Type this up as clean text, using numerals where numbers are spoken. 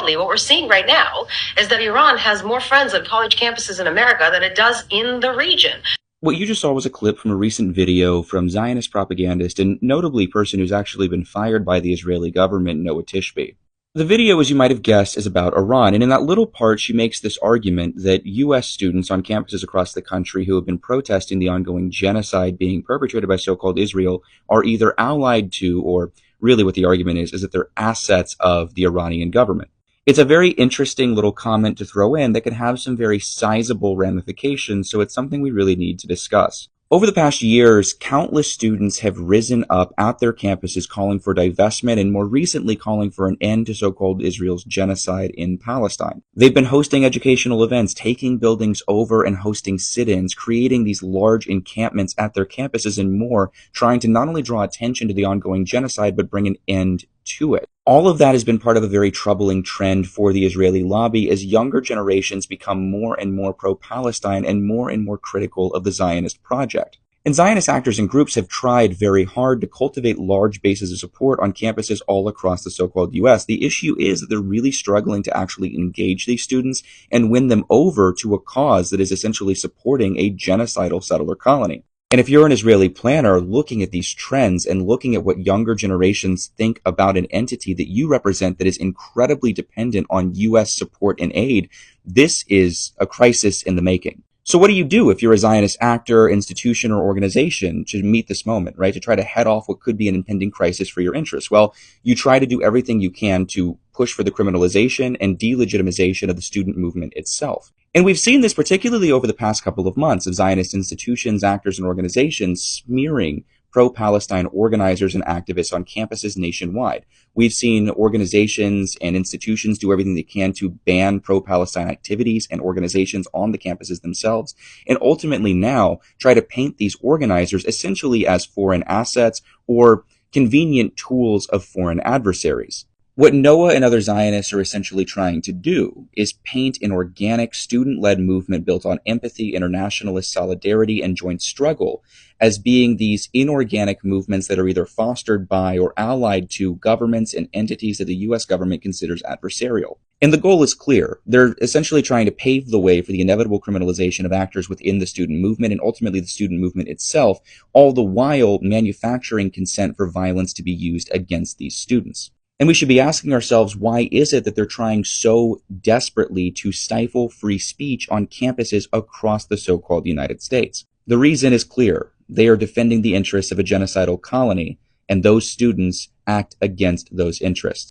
broadly, what we're seeing right now is that Iran has more friends on college campuses in America than it does in the region. What you just saw was a clip from a recent video from Zionist propagandist and notably person who's actually been fired by the Israeli government, Noa Tishby. The video, as you might have guessed, is about Iran, and in that little part she makes this argument that U.S. students on campuses across the country who have been protesting the ongoing genocide being perpetrated by so-called Israel are either allied to, or really what the argument is that they're assets of the Iranian government. It's a very interesting little comment to throw in that can have some very sizable ramifications, so it's something we really need to discuss. Over the past years, countless students have risen up at their campuses calling for divestment and more recently calling for an end to so-called Israel's genocide in Palestine. They've been hosting educational events, taking buildings over and hosting sit-ins, creating these large encampments at their campuses and more, trying to not only draw attention to the ongoing genocide, but bring an end to it. All of that has been part of a very troubling trend for the Israeli lobby as younger generations become more and more pro-Palestine and more critical of the Zionist project. And Zionist actors and groups have tried very hard to cultivate large bases of support on campuses all across the so-called U.S. The issue is that they're really struggling to actually engage these students and win them over to a cause that is essentially supporting a genocidal settler colony. And if you're an Israeli planner looking at these trends and looking at what younger generations think about an entity that you represent that is incredibly dependent on U.S. support and aid, this is a crisis in the making. So what do you do if you're a Zionist actor, institution, or organization to meet this moment, right? To try to head off what could be an impending crisis for your interests? Well, you try to do everything you can to push for the criminalization and delegitimization of the student movement itself. And we've seen this particularly over the past couple of months of Zionist institutions, actors, and organizations smearing pro-Palestine organizers and activists on campuses nationwide. We've seen organizations and institutions do everything they can to ban pro-Palestine activities and organizations on the campuses themselves, and ultimately now try to paint these organizers essentially as foreign assets or convenient tools of foreign adversaries. What Noah and other Zionists are essentially trying to do is paint an organic, student-led movement built on empathy, internationalist solidarity, and joint struggle as being these inorganic movements that are either fostered by or allied to governments and entities that the U.S. government considers adversarial. And the goal is clear. They're essentially trying to pave the way for the inevitable criminalization of actors within the student movement and ultimately the student movement itself, all the while manufacturing consent for violence to be used against these students. And we should be asking ourselves, why is it that they're trying so desperately to stifle free speech on campuses across the so-called United States? The reason is clear. They are defending the interests of a genocidal colony, and those students act against those interests.